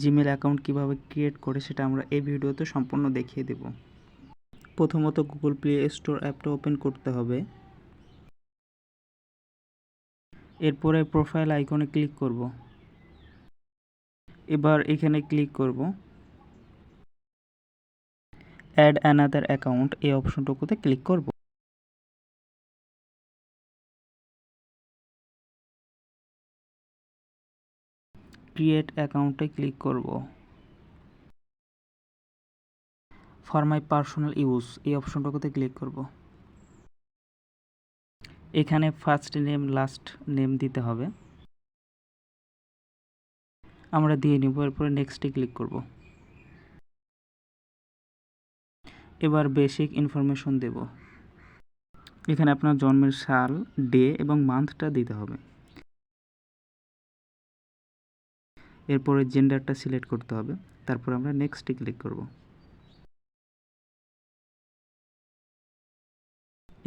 Gmail account কিভাবে create করে সেটা আমরা এই ভিডিওতে সম্পূর্ণ দেখিয়ে দেব। প্রথমত গুগল প্লে স্টোর অ্যাপটা ওপেন করতে হবে। এরপরে প্রোফাইল আইকনে ক্লিক করব। এবার এখানে ক্লিক করব অ্যাড অ্যানাদার অ্যাকাউন্ট, এই অপশনটুকুতে ক্লিক করব। ক্রিয়েট অ্যাকাউন্টে ক্লিক করব। ফর মাই পার্সোনাল ইউজ, এই অপশনটুকুতে ক্লিক করব। এখানে ফার্স্ট নেম লাস্ট নেম দিতে হবে, আমরা দিয়ে নিব। এরপরে নেক্সটে ক্লিক করব। এবার বেসিক ইনফরমেশন দেব। এখানে আপনার জন্মের সাল, ডে এবং মান্থটা দিতে হবে। এরপরে জেন্ডারটা সিলেক্ট করতে হবে। তারপর আমরা নেক্সটে ক্লিক করব।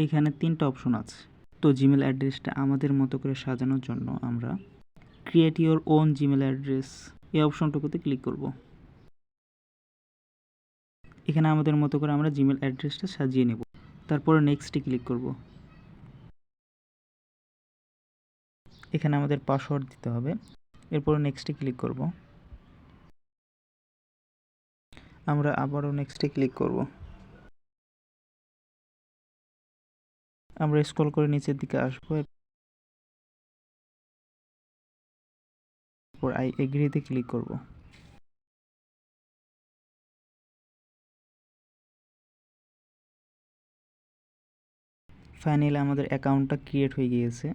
এখানে 3টা অপশন আছে। তো জিমেল অ্যাড্রেসটা আমাদের মতো করে সাজানোর জন্য আমরা create your own Gmail address, এই অপশনটুকুতে ক্লিক করব। এখানে আমাদের মতো করে আমরা জিমেল অ্যাড্রেসটা সাজিয়ে নেব। তারপরে নেক্সটে ক্লিক করব। এখানে আমাদের পাসওয়ার্ড দিতে হবে। এরপরে নেক্সটে ক্লিক করব। আমরা আবারও নেক্সটে ক্লিক করব। আমরা স্ক্রল করে নিচের দিকে আসবো। এরপর আই এগ্রিতে ক্লিক করব। ফাইনালি আমাদের অ্যাকাউন্টটা ক্রিয়েট হয়ে গিয়েছে।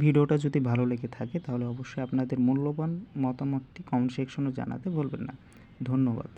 ভিডিওটা যদি ভালো লেগে থাকে তাহলে অবশ্যই আপনাদের মূল্যবান মতামতটি কমেন্ট সেকশনে জানাতে ভুলবেন না। ধন্যবাদ।